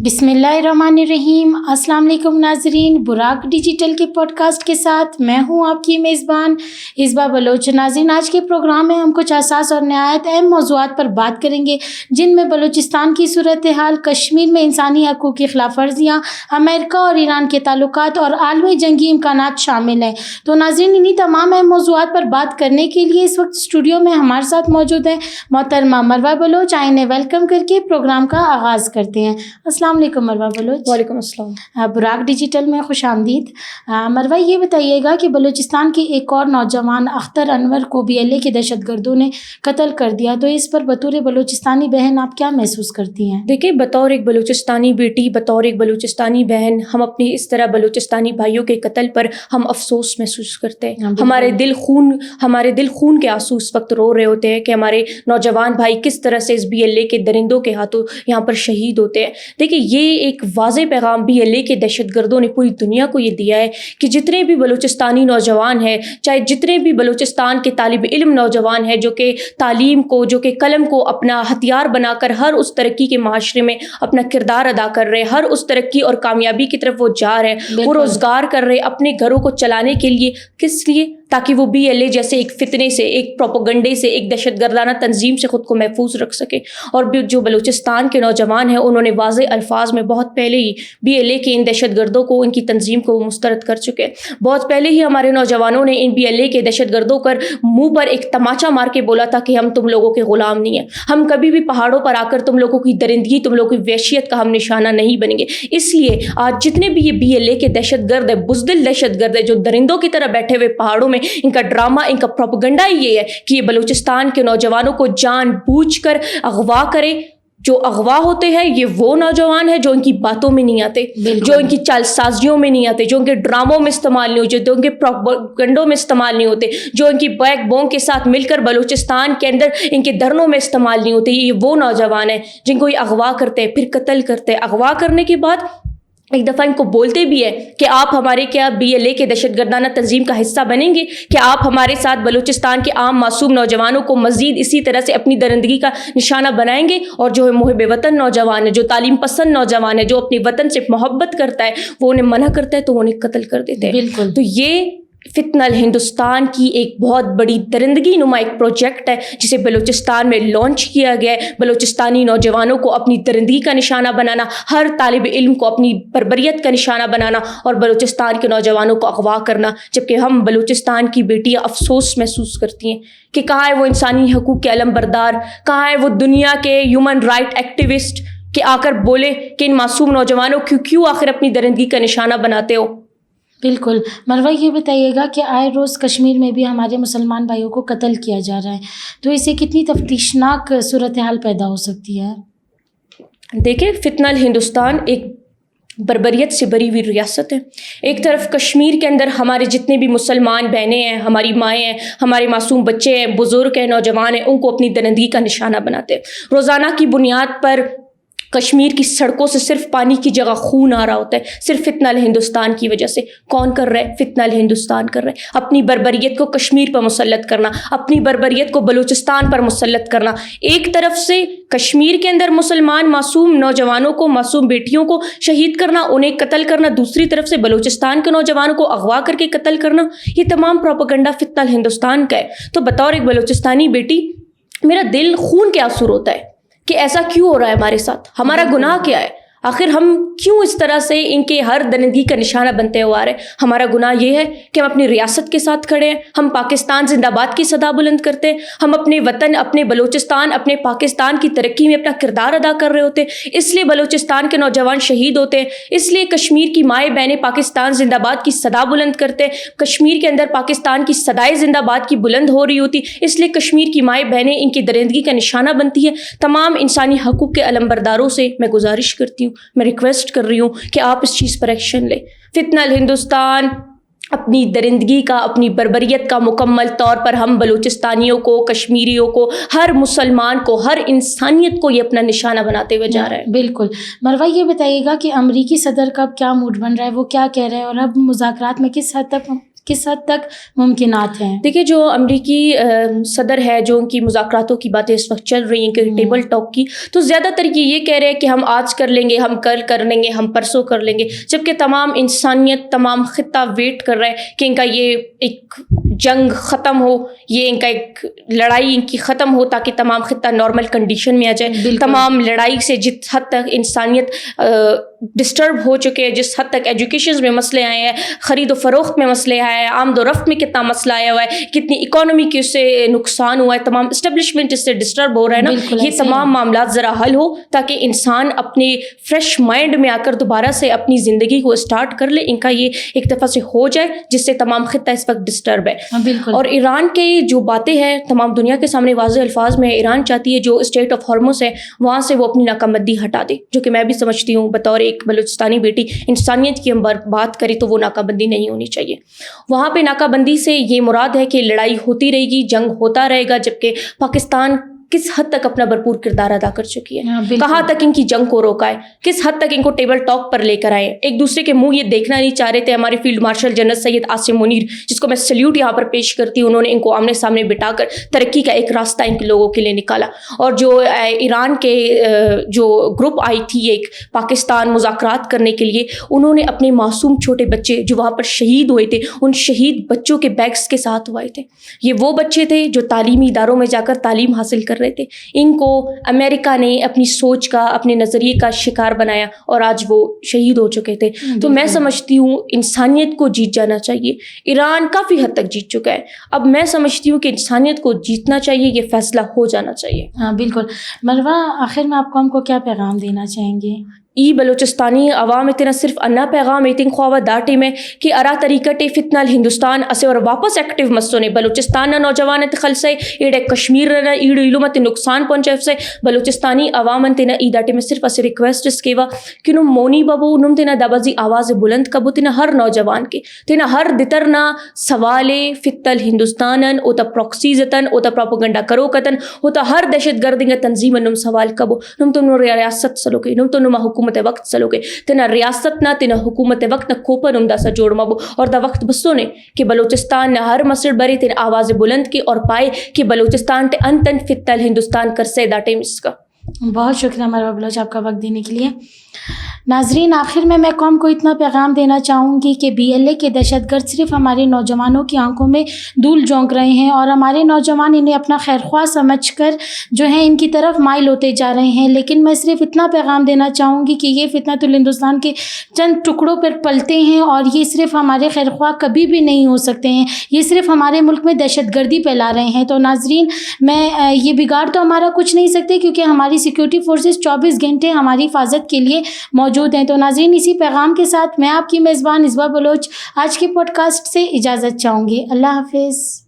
بسم اللہ الرحمن الرحیم۔ السلام علیکم ناظرین، براق ڈیجیٹل کے پوڈ کاسٹ کے ساتھ میں ہوں آپ کی میزبان اصبا بلوچ۔ ناظرین، آج کے پروگرام میں ہم کچھ حساس اور نہایت اہم موضوعات پر بات کریں گے، جن میں بلوچستان کی صورتحال، کشمیر میں انسانی حقوق کی خلاف ورزیاں، امریکہ اور ایران کے تعلقات اور عالمی جنگی امکانات شامل ہیں۔ تو ناظرین، انہی تمام اہم موضوعات پر بات کرنے کے لیے اس وقت اسٹوڈیو میں ہمارے ساتھ موجود ہیں محترمہ مروہ بلوچ۔ آئیں ویلکم کر کے پروگرام کا آغاز کرتے ہیں۔ السلام علیکم مروہ بلوچ۔ وعلیکم السلام۔ براق ڈیجیٹل میں خوش آمدید۔ مروہ، یہ بتائیے گا کہ بلوچستان کے ایک اور نوجوان اختر انور کو BLA کے دہشت گردوں نے قتل کر دیا، تو اس پر بطور بلوچستانی بہن آپ کیا محسوس کرتی ہیں؟ دیکھیں، بطور ایک بلوچستانی بیٹی، بطور ایک بلوچستانی بہن، ہم اپنی اس طرح بلوچستانی بھائیوں کے قتل پر ہم افسوس محسوس کرتے ہیں۔ ہمارے دل خون کے آنسو اس وقت رو رہے ہوتے ہیں کہ ہمارے نوجوان بھائی کس طرح سے اس BLA کے درندوں کے ہاتھوں یہاں پر شہید ہوتے ہیں۔ دیکھیں، یہ ایک واضح پیغام BLA کے دہشت گردوں نے پوری دنیا کو یہ دیا ہے کہ جتنے بھی بلوچستانی نوجوان ہیں، چاہے جتنے بھی بلوچستان کے طالب علم نوجوان ہیں جو کہ تعلیم کو، جو کہ قلم کو اپنا ہتھیار بنا کر ہر اس ترقی کے معاشرے میں اپنا کردار ادا کر رہے ہیں، ہر اس ترقی اور کامیابی کی طرف وہ جا رہے ہیں، وہ روزگار کر رہے ہیں اپنے گھروں کو چلانے کے لیے۔ کس لیے؟ تاکہ وہ BLA جیسے ایک فتنے سے، ایک پروپیگنڈے سے، ایک دہشت گردانہ تنظیم سے خود کو محفوظ رکھ سکے۔ اور جو بلوچستان کے نوجوان ہیں، انہوں نے واضح الفاظ میں بہت پہلے ہی BLA کے ان دہشت گردوں کو، ان کی تنظیم کو مسترد کر چکے۔ بہت پہلے ہی ہمارے نوجوانوں نے ان BLA کے دہشت گردوں پر منہ پر ایک تماچا مار کے بولا تھا کہ ہم تم لوگوں کے غلام نہیں ہیں، ہم کبھی بھی پہاڑوں پر آ کر تم لوگوں کی درندگی، تم لوگوں کی وحشیت کا ہم نشانہ نہیں بنیں گے۔ اس لیے آج جتنے بھی یہ BLA کے دہشت گرد ہیں، بزدل دہشت گرد ہیں، جو درندوں کی طرح بیٹھے ہوئے پہاڑوں میں، ان کا ڈرامہ، ان کا پروپیگنڈا یہ ہے کہ یہ بلوچستان کے نوجوانوں کو جان بوجھ کر اغوا کرے۔ جو اغوا ہوتے ہیں یہ وہ نوجوان ہیں جو ان کی باتوں میں نہیں آتے، جو ان کی چال سازیوں میں نہیں آتے، جو ان کے ڈراموں میں استعمال نہیں ہوتے، جو ان کے پروپیگنڈوں میں استعمال نہیں ہوتے، جو ان کی بیک بون کے ساتھ مل کر بلوچستان کے اندر ان کے دھرنوں میں استعمال نہیں ہوتے۔ یہ وہ نوجوان ہیں جن کو یہ اغوا کرتے ہیں، پھر قتل کرتے ہیں۔ اغوا کرنے کے بعد ایک دفعہ ان کو بولتے بھی ہے کہ آپ ہمارے کیا BLA کے دہشت گردانہ تنظیم کا حصہ بنیں گے؟ کہ آپ ہمارے ساتھ بلوچستان کے عام معصوم نوجوانوں کو مزید اسی طرح سے اپنی درندگی کا نشانہ بنائیں گے؟ اور جو محب وطن نوجوان ہے، جو تعلیم پسند نوجوان ہے، جو اپنے وطن سے محبت کرتا ہے، وہ انہیں منع کرتا ہے تو وہ انہیں قتل کر دیتے ہیں۔ بالکل۔ تو یہ فتنہ ہندوستان کی ایک بہت بڑی درندگی نما ایک پروجیکٹ ہے جسے بلوچستان میں لانچ کیا گیا ہے۔ بلوچستانی نوجوانوں کو اپنی درندگی کا نشانہ بنانا، ہر طالب علم کو اپنی بربریت کا نشانہ بنانا اور بلوچستان کے نوجوانوں کو اغوا کرنا، جبکہ ہم بلوچستان کی بیٹیاں افسوس محسوس کرتی ہیں کہ کہاں ہے وہ انسانی حقوق کے علم بردار، کہاں ہے وہ دنیا کے ہیومن رائٹ ایکٹیوسٹ کہ آ کر بولے کہ ان معصوم نوجوانوں کیوں آخر اپنی درندگی کا نشانہ بناتے ہو۔ بالکل۔ مروہ، یہ بتائیے گا کہ آئے روز کشمیر میں بھی ہمارے مسلمان بھائیوں کو قتل کیا جا رہا ہے، تو اسے کتنی تفتیشناک صورتحال پیدا ہو سکتی ہے؟ دیکھیں، فتنہ ہندوستان ایک بربریت سے بری ہوئی ریاست ہے۔ ایک طرف کشمیر کے اندر ہمارے جتنے بھی مسلمان بہنیں ہیں، ہماری مائیں ہیں، ہمارے معصوم بچے ہیں، بزرگ ہیں، نوجوان ہیں، ان کو اپنی درندگی کا نشانہ بناتے ہیں۔ روزانہ کی بنیاد پر کشمیر کی سڑکوں سے صرف پانی کی جگہ خون آ رہا ہوتا ہے، صرف فتنہ ہندوستان کی وجہ سے۔ کون کر رہا ہے؟ فتنہ ہندوستان کر رہا ہے۔ اپنی بربریت کو کشمیر پر مسلط کرنا، اپنی بربریت کو بلوچستان پر مسلط کرنا۔ ایک طرف سے کشمیر کے اندر مسلمان معصوم نوجوانوں کو، معصوم بیٹیوں کو شہید کرنا، انہیں قتل کرنا، دوسری طرف سے بلوچستان کے نوجوانوں کو اغوا کر کے قتل کرنا، یہ تمام پروپیگنڈا فتنہ ہندوستان کا ہے۔ تو بطور ایک بلوچستانی بیٹی میرا دل خون کے آنسو روتا ہے کہ ایسا کیوں ہو رہا ہے ہمارے ساتھ، ہمارا گناہ کیا ہے؟ آخر ہم کیوں اس طرح سے ان کے ہر درندگی کا نشانہ بنتے ہوئے آ رہے ہیں؟ ہمارا گناہ یہ ہے کہ ہم اپنی ریاست کے ساتھ کھڑے ہیں، ہم پاکستان زندہ باد کی صدا بلند کرتے ہیں، ہم اپنے وطن، اپنے بلوچستان، اپنے پاکستان کی ترقی میں اپنا کردار ادا کر رہے ہوتے ہیں، اس لیے بلوچستان کے نوجوان شہید ہوتے ہیں، اس لیے کشمیر کی مائیں بہنیں پاکستان زندہ باد کی صدا بلند کرتے ہیں، کشمیر کے اندر پاکستان کی صدائے زندہ باد کی بلند ہو رہی ہوتی، اس لیے کشمیر کی مائیں بہنیں ان کی درندگی کا نشانہ بنتی ہے۔ تمام انسانی حقوق کے علمبرداروں سے میں گزارش کرتی ہوں، میں ریکویسٹ کر رہی ہوں کہ آپ اس چیز پر ایکشن لیں۔ فتنہ ہندوستان اپنی درندگی کا، اپنی بربریت کا مکمل طور پر ہم بلوچستانیوں کو، کشمیریوں کو، ہر مسلمان کو، ہر انسانیت کو یہ اپنا نشانہ بناتے ہوئے جا رہا ہے۔ بالکل۔ مروہ، یہ بتائیے گا کہ امریکی صدر کا کیا موڈ بن رہا ہے، وہ کیا کہہ رہے ہیں اور اب مذاکرات میں کس حد تک کس حد تک ممکنات ہیں؟ دیکھیے جو امریکی صدر ہے، جو ان کی مذاکراتوں کی باتیں اس وقت چل رہی ہیں کہ ٹیبل ٹاک کی، تو زیادہ تر یہ کہہ رہے ہیں کہ ہم آج کر لیں گے، ہم کل کر لیں گے، ہم پرسوں کر لیں گے، جبکہ تمام انسانیت، تمام خطہ ویٹ کر رہا ہے کہ ان کا یہ ایک جنگ ختم ہو، یہ ان کا ایک لڑائی ان کی ختم ہو، تاکہ تمام خطہ نارمل کنڈیشن میں آ جائے. تمام لڑائی سے جس حد تک انسانیت ڈسٹرب ہو چکے ہیں، جس حد تک ایجوکیشن میں مسئلے آئے ہیں، خرید و فروخت میں مسئلے آئے ہیں، آمد و رفت میں کتنا مسئلہ آیا ہوا ہے، کتنی اکانومی کی اس سے نقصان ہوا ہے، تمام اسٹیبلشمنٹ اس سے ڈسٹرب ہو رہا ہے نا. یہ تمام معاملات ذرا حل ہو تاکہ انسان اپنے فریش مائنڈ میں آ کر دوبارہ سے اپنی زندگی کو اسٹارٹ کر لے. ان کا یہ ایک دفعہ سے ہو جائے جس سے تمام خطہ اس وقت ڈسٹرب ہے. اور ایران کے جو باتیں ہیں تمام دنیا کے سامنے واضح الفاظ میں ایران چاہتی ہے جو اسٹیٹ آف ہارموز ہے وہاں سے وہ اپنی ناکہ بندی ہٹا دے، جو کہ میں بھی سمجھتی ہوں بطور ایک بلوچستانی بیٹی، انسانیت کی ہم بات کریں تو وہ ناکہ بندی نہیں ہونی چاہیے. وہاں پہ ناکہ بندی سے یہ مراد ہے کہ لڑائی ہوتی رہے گی، جنگ ہوتا رہے گا، جبکہ پاکستان کس حد تک اپنا بھرپور کردار ادا کر چکی ہے، کہاں تک ان کی جنگ کو روکا ہے، کس حد تک ان کو ٹیبل ٹاک پر لے کر آئے. ایک دوسرے کے منہ یہ دیکھنا نہیں چاہ رہے تھے. ہمارے field marshal general Syed Asim Munir, جس کو میں سلیوٹ یہاں پر پیش کرتی ہوں، انہوں نے ان کو آمنے سامنے بٹھا کر ترقی کا ایک راستہ ان کے لوگوں کے لیے نکالا. اور جو ایران کے جو گروپ آئی تھی ایک پاکستان مذاکرات کرنے کے لیے، انہوں نے اپنے معصوم چھوٹے بچے جو وہاں پر شہید ہوئے تھے، ان شہید بچوں کے بیگس کے ساتھ ہوئے تھے. یہ وہ بچے تھے جو تعلیمی اداروں میں جا کر تعلیم حاصل کر رہے تھے. ان کو امریکہ نے اپنی سوچ کا، اپنے نظریے کا شکار بنایا اور آج وہ شہید ہو چکے تھے. تو میں سمجھتی ہوں انسانیت کو جیت جانا چاہیے. ایران کافی حد تک جیت چکا ہے، اب میں سمجھتی ہوں کہ انسانیت کو جیتنا چاہیے، یہ فیصلہ ہو جانا چاہیے. ہاں بالکل. مروہ، آخر میں آپ کو کیا پیغام دینا چاہیں گے؟ ای بلوچستانی عوام اتنا صرف انا پیغام ایتن خواہ داٹی میں کہ ارا طریقہ فتنہ ہندوستان اسے اور واپس ایکٹیو مسونے بلوچستان نوجوان خلسے ایڈے کشمیر ایڈ علومت نقصان پہنچے سے بلوچستانی عوام تینا ای داٹی میں صرف اسے ریکویسٹ اس کیوا کہ نم مونی بابو نم تینا دبازی آواز بلند کبو تینا ہر نوجوان کے تینا ہر دترنا سوالے فتل ہندوستانن او تا پروکسیزتن او تا پروپگنڈا کروکتن او تا ہر دہشت گردنگ تنظیم نم سوال کبو نم تو نو ریاست سلوکے نم تو نما حکومت وقت سلوکے تینا ریاست نہ تینا حکومت وقت نہ کھوپن دا سا جوڑ مابو اور دا وقت بسو نے کہ بلوچستان نہ ہر مسئلہ بری تین آواز بلند کی اور پائے کہ بلوچستان تے انتن فتل ہندوستان کر سے دا ٹیم اس کا. بہت شکریہ مروہ بلوچ آپ کا وقت دینے کے لیے. ناظرین، آخر میں قوم کو اتنا پیغام دینا چاہوں گی کہ BLA کے دہشت گرد صرف ہمارے نوجوانوں کی آنکھوں میں دھول جھونک رہے ہیں اور ہمارے نوجوان انہیں اپنا خیر خواہ سمجھ کر جو ہیں ان کی طرف مائل ہوتے جا رہے ہیں. لیکن میں صرف اتنا پیغام دینا چاہوں گی کہ یہ فتنۃ الہندوستان کے چند ٹکڑوں پر پلتے ہیں اور یہ صرف ہمارے خیر خواہ کبھی بھی نہیں ہو سکتے ہیں. یہ صرف ہمارے ملک میں دہشت گردی پھیلا رہے ہیں. تو ناظرین، میں یہ بگاڑ تو ہمارا کچھ نہیں سکتے کیونکہ ہماری سیکورٹی فورسز 24 گھنٹے ہماری حفاظت کے لیے موجود ہیں. تو ناظرین، اسی پیغام کے ساتھ میں آپ کی میزبان اصبا بلوچ آج کے پوڈ کاسٹ سے اجازت چاہوں گی. اللہ حافظ.